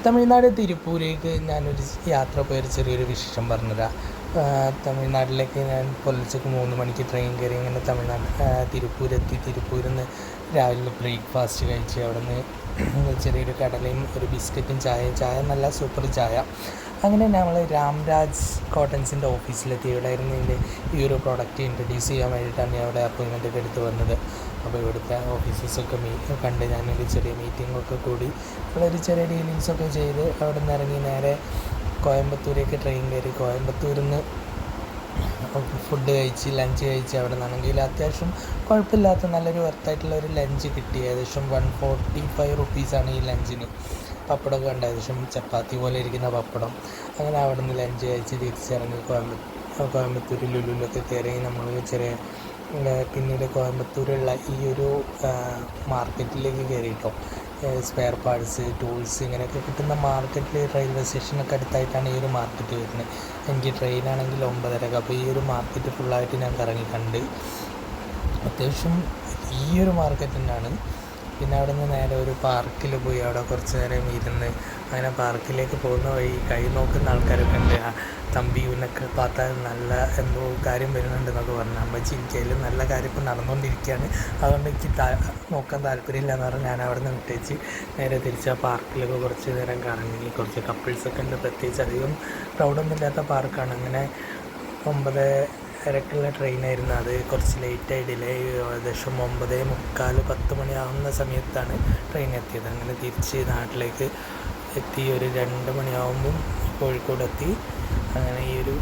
തമിഴ്നാട് തിരുപ്പൂരേക്ക് ഞാനൊരു യാത്ര പോയൊരു ചെറിയൊരു വിശേഷം പറഞ്ഞുതരാം. തമിഴ്നാട്ടിലേക്ക് ഞാൻ പുലർച്ചയ്ക്ക് 3 മണിക്ക് ട്രെയിൻ കയറി ഇങ്ങനെ തിരുപ്പൂരെത്തി. തിരുപ്പൂരിൽ നിന്ന് രാവിലെ ബ്രേക്ക്ഫാസ്റ്റ് കഴിച്ച് അവിടെ നിന്ന് ചെറിയൊരു കടലയും ഒരു ബിസ്ക്കറ്റും ചായ നല്ല സൂപ്പർ ചായ. അങ്ങനെ ഞങ്ങൾ രാംരാജ് കോട്ടൺസിൻ്റെ ഓഫീസിലെത്തി. ഇവിടെയായിരുന്നു എൻ്റെ ഈ ഒരു പ്രോഡക്റ്റ് ഇൻട്രൊഡ്യൂസ് ചെയ്യാൻ വേണ്ടിയിട്ടാണ് ഞാൻ അവിടെ അപ്പോയിൻമെൻ്റൊക്കെ എടുത്ത് വന്നത്. അപ്പോൾ ഇവിടുത്തെ ഓഫീസസൊക്കെ കണ്ട് ഞാനൊരു ചെറിയ മീറ്റിങ്ങൊക്കെ കൂടി ഒരു ചെറിയ ഡീലിങ്സൊക്കെ ചെയ്ത് അവിടെ നിന്ന് ഇറങ്ങി നേരെ കോയമ്പത്തൂരേക്ക് ട്രെയിൻ കയറി. കോയമ്പത്തൂരിൽ നിന്ന് ഫുഡ് കഴിച്ച് ലഞ്ച് കഴിച്ച് അവിടെ നിന്നാണെങ്കിൽ അത്യാവശ്യം കുഴപ്പമില്ലാത്ത നല്ലൊരു വർത്തായിട്ടുള്ള ഒരു ലഞ്ച് കിട്ടി. ഏകദേശം 145 റുപ്പീസാണ് ഈ ലഞ്ചിന്. പപ്പടമൊക്കെ ഉണ്ട്, ഏകദേശം ചപ്പാത്തി പോലെ ഇരിക്കുന്ന പപ്പടം. അങ്ങനെ അവിടെ നിന്ന് ലഞ്ച് കഴിച്ച് തിരിച്ചിറങ്ങി കോയമ്പത്തൂർ ലുലുവിലൊക്കെ കയറി. നമ്മൾ ചെറിയ പിന്നീട് കോയമ്പത്തൂരുള്ള ഈ ഒരു മാർക്കറ്റിലേക്ക് കയറിയിട്ടോ. സ്പെയർ പാർട്സ്, ടൂൾസ് ഇങ്ങനെയൊക്കെ കിട്ടുന്ന മാർക്കറ്റിൽ റെയിൽവേ സ്റ്റേഷനൊക്കെ അടുത്തായിട്ടാണ് ഈ ഒരു മാർക്കറ്റ് വരുന്നത്. എനിക്ക് ട്രെയിനാണെങ്കിൽ 9:30. അപ്പോൾ ഈ ഒരു മാർക്കറ്റ് ഫുള്ളായിട്ട് ഞാൻ കറങ്ങി കണ്ട്. അത്യാവശ്യം ഈ ഒരു മാർക്കറ്റ് തന്നെയാണ്. പിന്നെ അവിടെ നിന്ന് നേരെ ഒരു പാർക്കിൽ പോയി അവിടെ കുറച്ച് നേരം ഇരുന്ന് അങ്ങനെ പാർക്കിലേക്ക് പോകുന്ന വഴി കൈ നോക്കുന്ന ആൾക്കാരൊക്കെ ഉണ്ട്. തമ്പി ഇവനൊക്കെ பார்த்தாൽ നല്ല എന്തോ കാര്യം വരുന്നുണ്ടെന്നൊക്കെ പറഞ്ഞു. അമ്മച്ചി എനിക്കതിൽ നല്ല കാര്യം ഇപ്പോൾ നടന്നുകൊണ്ടിരിക്കുകയാണ്, അതുകൊണ്ട് എനിക്ക് നോക്കാൻ താല്പര്യമില്ല എന്ന് പറഞ്ഞ് ഞാൻ അവിടെ നിന്ന് വിട്ടേച്ച് നേരെ തിരിച്ച് ആ പാർക്കിലൊക്കെ കുറച്ച് നേരം കറങ്ങി. കുറച്ച് കപ്പിൾസൊക്കെ ഉണ്ട്, പ്രത്യേകിച്ച് അധികം ക്രൗഡൊന്നും ഇല്ലാത്ത പാർക്കാണ്. അങ്ങനെ 9:30 ട്രെയിനായിരുന്നു. അത് കുറച്ച് ലേറ്റായി ഡിലേ, ഏകദേശം 9:45 10 മണിയാവുന്ന സമയത്താണ് ട്രെയിൻ എത്തിയത്. അങ്ങനെ തിരിച്ച് നാട്ടിലേക്ക് എത്തി. ഒരു 2 മണിയാവുമ്പം കോഴിക്കോട് എത്തി. അങ്ങനെ ഈ ഒരു